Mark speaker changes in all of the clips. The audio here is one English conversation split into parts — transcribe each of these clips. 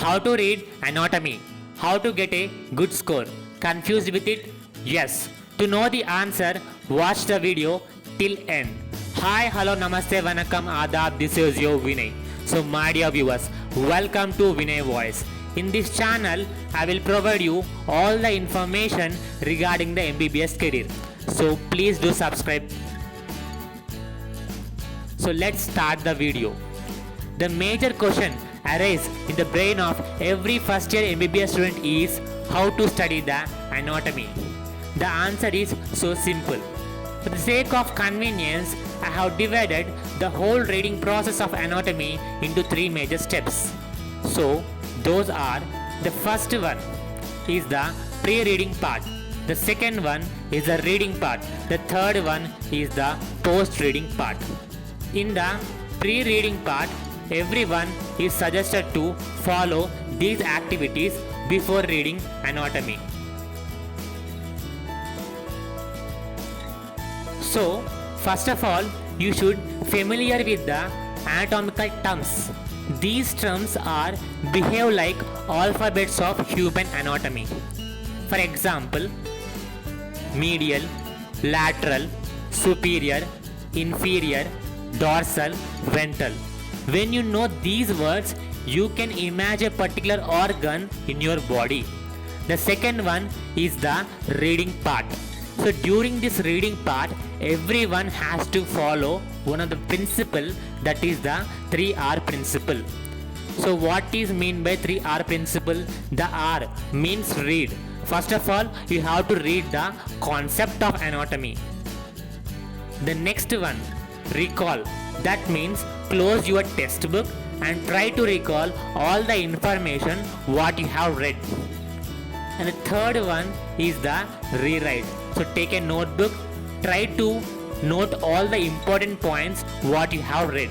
Speaker 1: How to read anatomy? How to get a good score? Confused with it? Yes. To know the answer, watch the video till end. Hi, hello, namaste, vanakkam, adab. This is your Vinay. So, my dear viewers, welcome to Vinay Voice. In this channel, I will provide you all the information regarding the MBBS career. So, please do subscribe. So, let's start the video. The major question arises in the brain of every first year MBBS student is how to study the anatomy. The answer is so simple. For the sake of convenience, I have divided the whole reading process of anatomy into three major steps. So, those are: the first one is the pre-reading part, the second one is the reading part, the third one is the post-reading part. In the pre-reading part, everyone is suggested to follow these activities before reading anatomy. So, first of all, you should familiar with the anatomical terms. These terms are behave like alphabets of human anatomy. For example, medial, lateral, superior, inferior, dorsal, ventral. When you know these words, you can imagine a particular organ in your body. The second one is the reading part. So during this reading part, everyone has to follow one of the principle, that is the 3R principle. So what is mean by 3R principle? The R means read. First of all, you have to read the concept of anatomy. The next one, recall. That means close your textbook and try to recall all the information what you have read. And the third one is the rewrite. So take a notebook, try to note all the important points what you have read.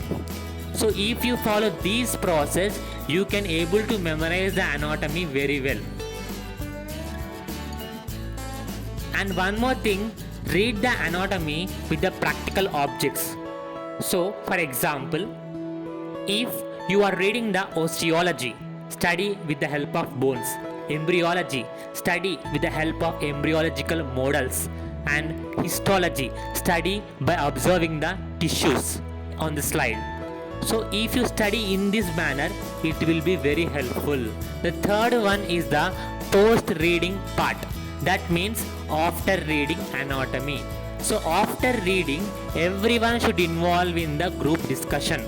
Speaker 1: So if you follow this process, you can able to memorize the anatomy very well. And one more thing, read the anatomy with the practical objects. So for example, if you are reading the osteology, study with the help of bones. Embryology, study with the help of embryological models. And histology, study by observing the tissues on the slide. So if you study in this manner, it will be very helpful. The third one is the post-reading part. That means after reading anatomy. So after reading, everyone should involve in the group discussion.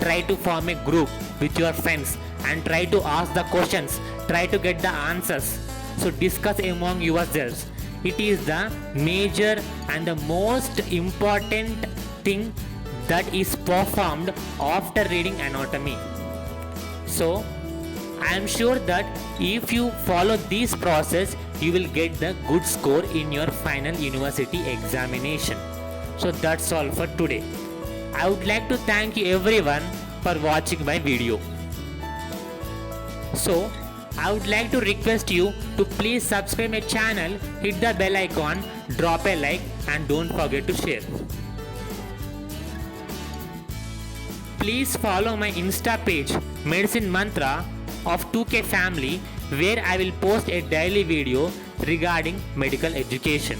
Speaker 1: Try to form a group with your friends and try to ask the questions, try to get the answers. So discuss among yourselves. It is the major and the most important thing that is performed after reading anatomy. So I am sure that if you follow this process, you will get the good score in your final university examination. So that's all for today. I would like to thank you everyone for watching my video. So I would like to request you to please subscribe my channel, hit the bell icon, drop a like and don't forget to share. Please follow my Insta page Medicine Mantra of 2K Family, where I will post a daily video regarding medical education.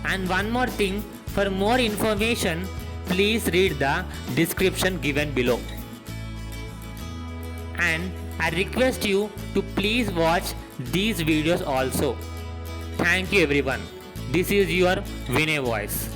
Speaker 1: And one more thing, for more information, please read the description given below. And I request you to please watch these videos also. Thank you everyone. This is your Vinay Voice.